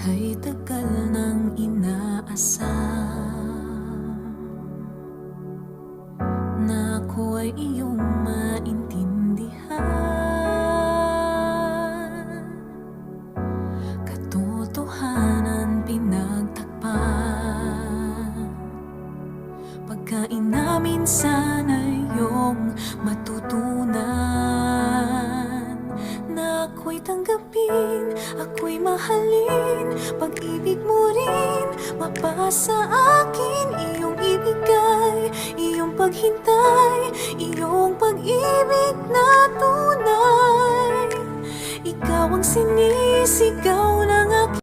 Kay tagal nang inaasam na ako ay iyong maintindihan. Katotohanan pinagtakpan, pagkain namin sana iyong matutunan na ako'y tanggapin, ako'y mahalin, pag-ibig mo rin mapasa akin. Iyong ibigay, iyong paghintay, iyong pag-ibig na tunay. Ikaw ang sinisigaw ng aking